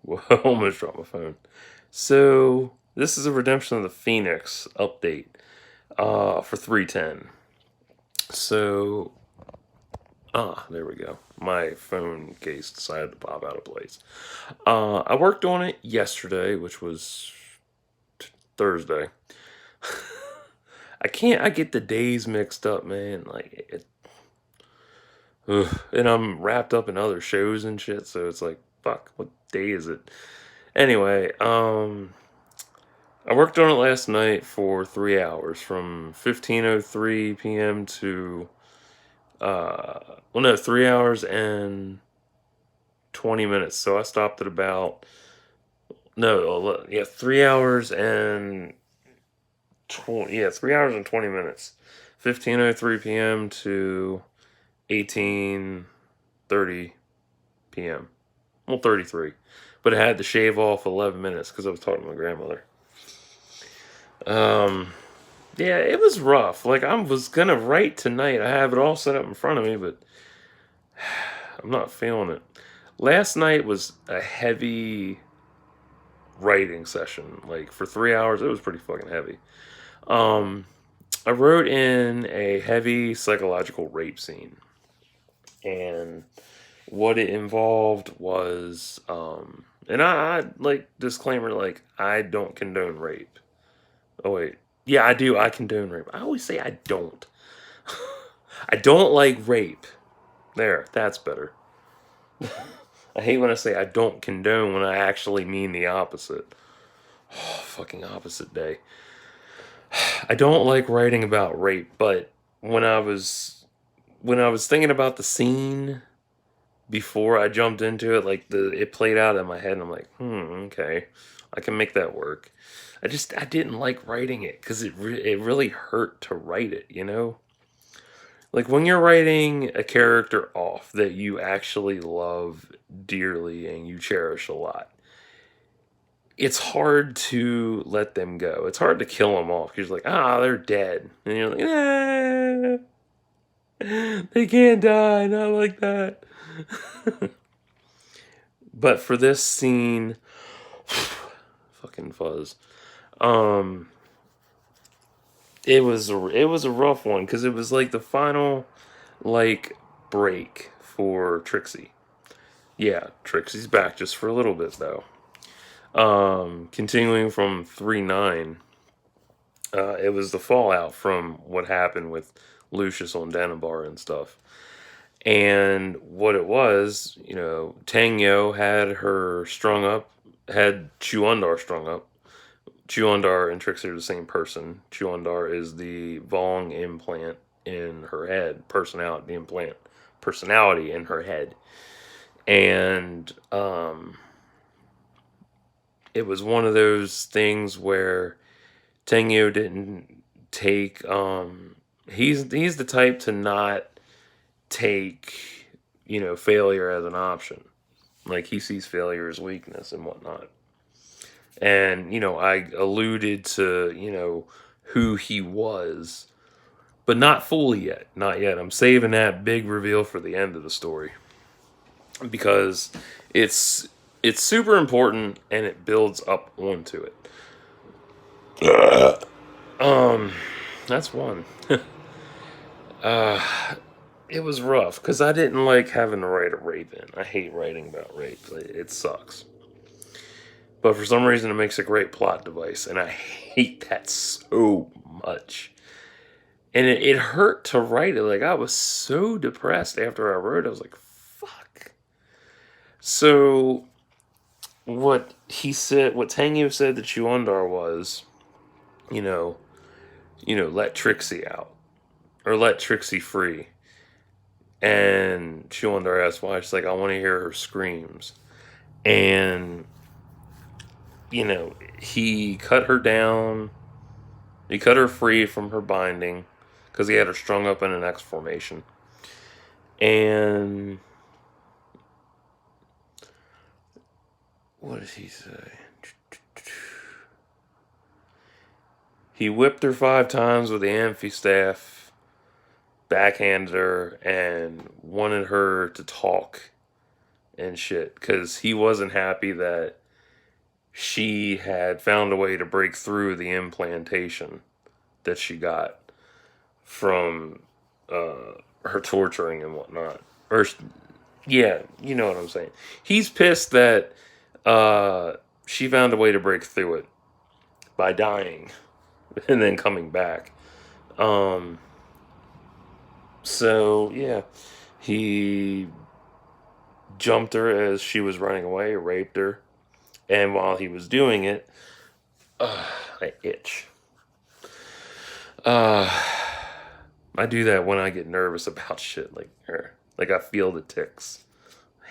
Well, I almost dropped my phone. So this is a Redemption of the Phoenix update for 310. So there we go. My phone case decided to pop out of place. I worked on it yesterday, which was Thursday. I get the days mixed up, man. And I'm wrapped up in other shows and shit, so it's like, fuck, what day is it? Anyway, I worked on it last night for 3 hours, from 15:03 p.m. to 3 hours and 20 minutes. So I stopped at about 3 hours and 3 hours and 20 minutes. 15:03 p.m. to 18:30 p.m. Well, 33. But I had to shave off 11 minutes because I was talking to my grandmother. Yeah, it was rough. Like, I was gonna write tonight. I have it all set up in front of me, but I'm not feeling it. Last night was a heavy writing session. Like, for 3 hours, it was pretty fucking heavy. I wrote in a heavy psychological rape scene. And what it involved was, and I like, disclaimer, like, I don't condone rape. Oh, wait. Yeah, I do. I condone rape. I always say I don't. I don't like rape. There, that's better. I hate when I say I don't condone when I actually mean the opposite. Oh, fucking opposite day. I don't like writing about rape, but when I was thinking about the scene before I jumped into it, like, it played out in my head, and I'm like, okay, I can make that work. I didn't like writing it because it really hurt to write it, you know? Like, when you're writing a character off that you actually love dearly and you cherish a lot, it's hard to let them go. It's hard to kill them off because you're like, they're dead. And you're like, they can't die, not like that. But for this scene, fucking fuzz. It was a rough one because it was like the final, like, break for Trixie. Yeah, Trixie's back just for a little bit though. Continuing from 3-9, it was the fallout from what happened with Lucius on Danabar and stuff. And what it was, Tangyo had her strung up, had Chuundar strung up. Chuundar and Trixie are the same person. Chuundar is the Vong implant in her head, personality in her head. And it was one of those things where Tengyo didn't take he's the type to not take, failure as an option. Like, he sees failure as weakness and whatnot. And, I alluded to, who he was, but not fully yet. Not yet. I'm saving that big reveal for the end of the story, because it's super important and it builds up onto it. That's one. It was rough because I didn't like having to write a rape in. I hate writing about rape. It sucks. But for some reason, it makes a great plot device, and I hate that so much. And it hurt to write it. Like, I was so depressed after I wrote it. I was like, fuck. So, what Tangyo said to Chuundar was, let Trixie out. Or let Trixie free. And Chuundar asked why. She's like, I want to hear her screams. And, he cut her down. He cut her free from her binding because he had her strung up in an X formation. And what did he say? He whipped her 5 times with the amphistaff, backhanded her, and wanted her to talk. and shit, because he wasn't happy that she had found a way to break through the implantation that she got from her torturing and whatnot. Or yeah, you know what I'm saying. He's pissed that she found a way to break through it by dying and then coming back. Um, so yeah, he jumped her as she was running away, raped her, and while he was doing it, I itch. Uh, I do that when I get nervous about shit like her. Like I feel the ticks.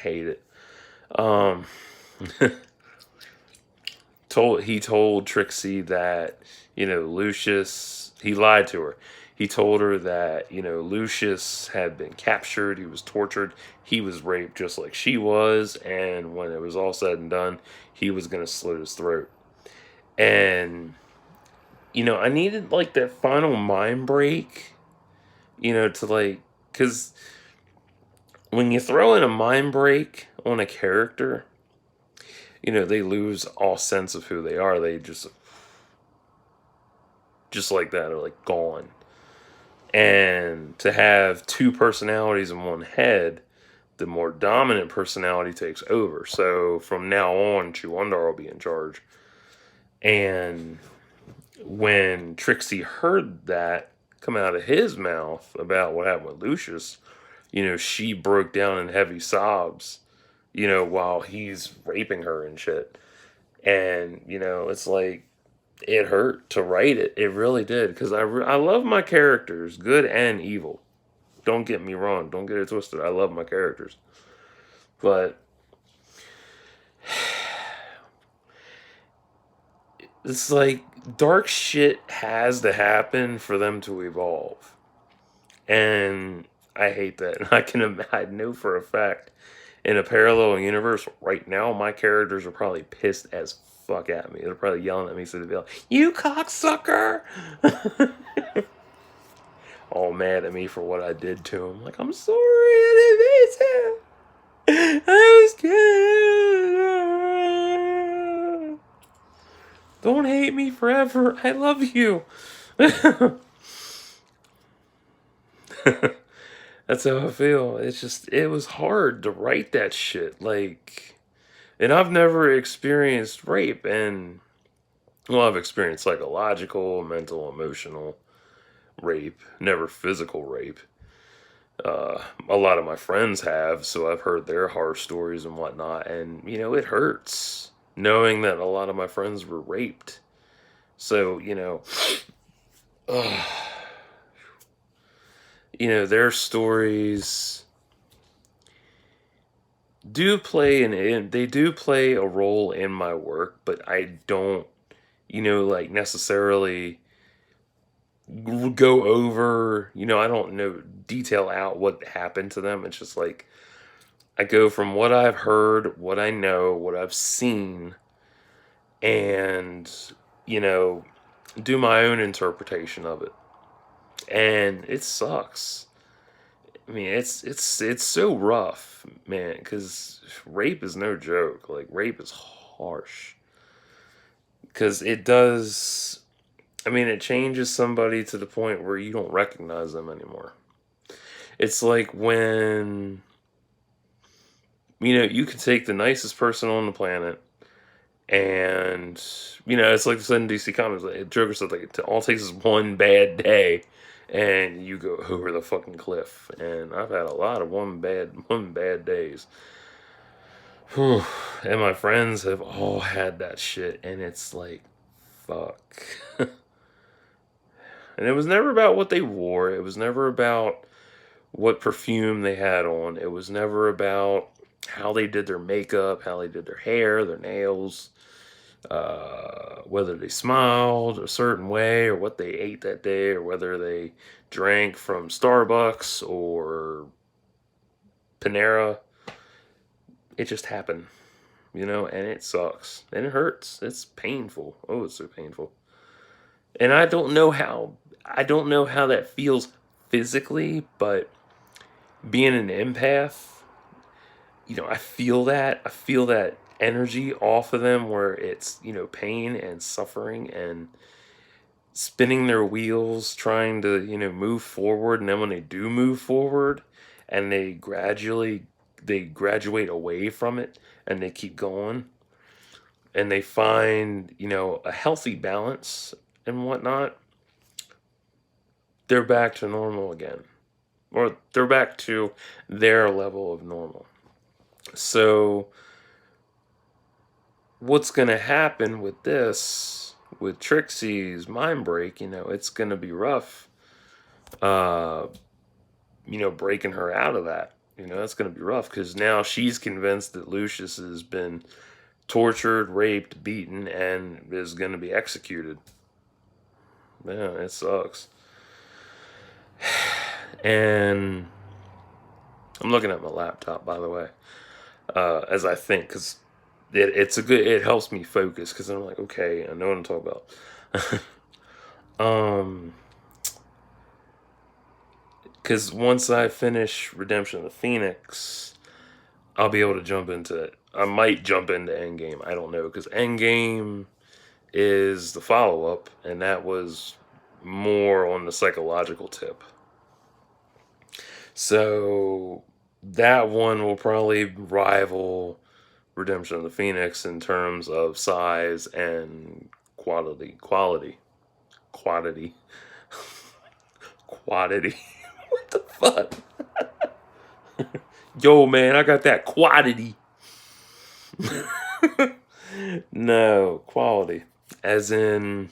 Hate it. Um, he told Trixie that, Lucius, he lied to her. He told her that, Lucius had been captured, he was tortured, he was raped just like she was, and when it was all said and done, he was going to slit his throat. And, I needed like that final mind break, to like, because when you throw in a mind break on a character, they lose all sense of who they are. They just like that are like gone. And to have two personalities in one head, the more dominant personality takes over. So from now on, Chuundar will be in charge. And when Trixie heard that come out of his mouth about what happened with Lucius, she broke down in heavy sobs, while he's raping her and shit. And, it's like, it hurt to write it. It really did. Because I love my characters, good and evil. Don't get me wrong. Don't get it twisted. I love my characters. But it's like dark shit has to happen for them to evolve. And I hate that. And I know for a fact in a parallel universe right now, my characters are probably pissed as fuck at me. They're probably yelling at me, so they'll be like, "You cocksucker!" All mad at me for what I did to him. Like, I'm sorry, I didn't mean to. I was kidding. Don't hate me forever. I love you. That's how I feel. It was hard to write that shit. Like, and I've never experienced rape. And, well, I've experienced psychological, mental, emotional rape, never physical rape. A lot of my friends have, so I've heard their horror stories and whatnot. And, it hurts knowing that a lot of my friends were raped. So, their stories they do play a role in my work, but I don't, like necessarily go over, I don't know, detail out what happened to them. It's just like, I go from what I've heard, what I know, what I've seen, and, do my own interpretation of it. And it sucks. I mean, it's so rough, man, because rape is no joke. Like, rape is harsh. Because it does, I mean, it changes somebody to the point where you don't recognize them anymore. It's like when, you can take the nicest person on the planet, and, it's like the said in DC Comics, like, Joker said, like, it all takes is one bad day, and you go over the fucking cliff. And I've had a lot of one bad days. Whew. And my friends have all had that shit, and it's like, fuck. And it was never about what they wore. It was never about what perfume they had on. It was never about how they did their makeup, how they did their hair, their nails, whether they smiled a certain way, or what they ate that day, or whether they drank from Starbucks or Panera. It just happened, and it sucks. And it hurts. It's painful. Oh, it's so painful. And I don't know how that feels physically, but being an empath, I feel that. I feel that energy off of them where it's, pain and suffering and spinning their wheels trying to, move forward, and then when they do move forward and they graduate away from it and they keep going and they find, a healthy balance and whatnot, they're back to normal again. Or they're back to their level of normal. So what's going to happen with this, with Trixie's mind break, it's going to be rough, uh, breaking her out of that. That's going to be rough because now she's convinced that Lucius has been tortured, raped, beaten, and is going to be executed. Yeah, it sucks. And I'm looking at my laptop, by the way, as I think, because it helps me focus because I'm like, okay, I know what I'm talking about. um, because once I finish Redemption of the Phoenix, I'll be able to jump into it. I might jump into Endgame. I don't know because Endgame is the follow up, and that was more on the psychological tip. So that one will probably rival Redemption of the Phoenix in terms of size and quality. Quantity. What the fuck? Yo, man, I got that quantity. No, quality. As in,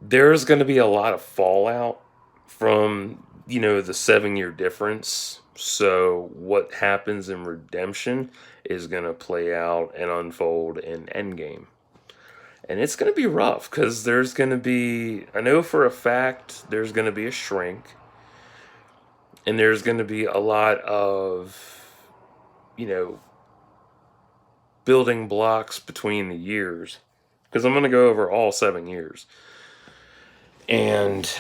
there's going to be a lot of fallout from, the 7 year difference. So, what happens in Redemption is going to play out and unfold in Endgame. And it's going to be rough because there's going to be, I know for a fact, there's going to be a shrink. And there's going to be a lot of, you know, building blocks between the years. Because I'm going to go over all 7 years. And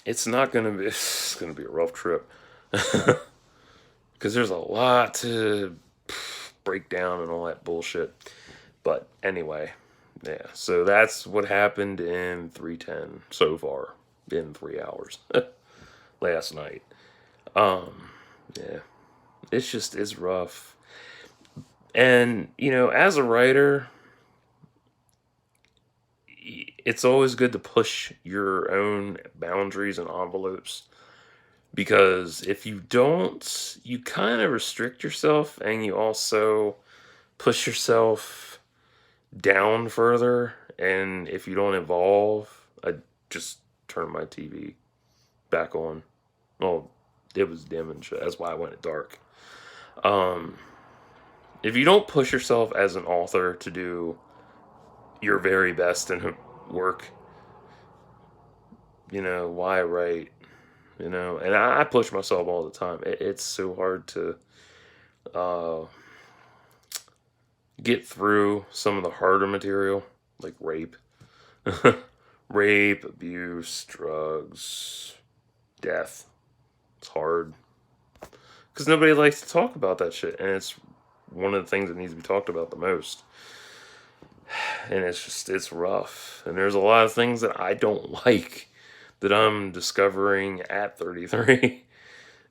it's going to be a rough trip. Because there's a lot to break down and all that bullshit. But anyway, yeah. So that's what happened in 310 so far in 3 hours last night. Yeah, it's rough. And as a writer, it's always good to push your own boundaries and envelopes, because if you don't, you kind of restrict yourself, and you also push yourself down further. And if you don't evolve, I just turn my TV back on. Well, it was dim and shit. That's why I went it dark. If you don't push yourself as an author to do your very best in work, why write? And I push myself all the time. It's so hard to uh, get through some of the harder material, like rape. Rape, abuse, drugs, death. It's hard. Because nobody likes to talk about that shit. And it's one of the things that needs to be talked about the most. And it's rough. And there's a lot of things that I don't like that I'm discovering at 33.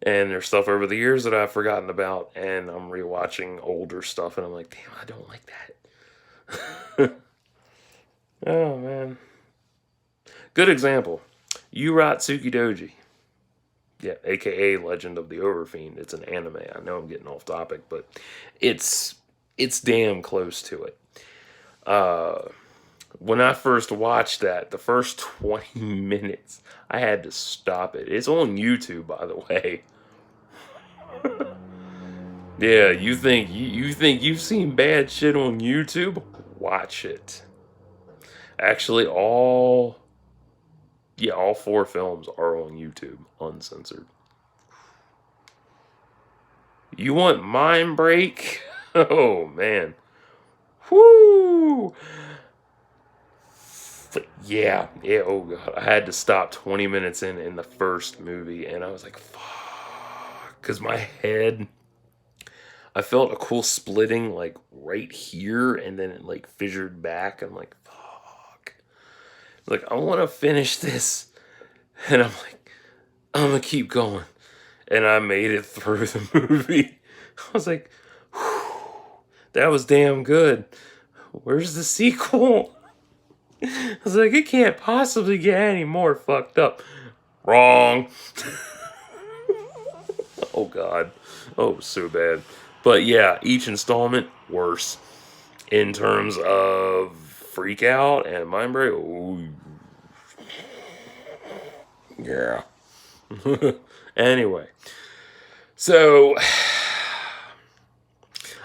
And there's stuff over the years that I've forgotten about. And I'm rewatching older stuff. And I'm like, damn, I don't like that. Oh, man. Good example. Urotsuki Doji. Yeah, aka Legend of the Overfiend. It's an anime. I know I'm getting off topic, but it's damn close to it. When I first watched that, the first 20 minutes, I had to stop it. It's on YouTube, by the way. Yeah, you think you've seen bad shit on YouTube? Watch it. Actually, all 4 films are on YouTube, uncensored. You want Mind Break? Oh, man. Whoo! Yeah, oh god. I had to stop 20 minutes in the first movie, and I was like, fuck. Because my head I felt a cool splitting like right here, and then it like fissured back. I'm like, fuck. Like, I want to finish this, and I'm like, I'm gonna keep going, and I made it through the movie. I was like, whew, that was damn good. Where's the sequel? I was like, it can't possibly get any more fucked up. Wrong. Oh god. Oh, so bad. But yeah, each installment worse in terms of freak out and mind break. Oh, yeah. Anyway, so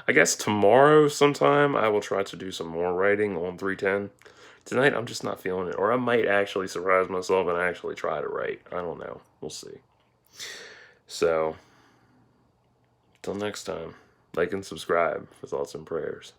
I guess tomorrow sometime I will try to do some more writing on 310. Tonight I'm just not feeling it, or I might actually surprise myself and actually try to write. I don't know. We'll see. So, till next time, like and subscribe for thoughts and prayers.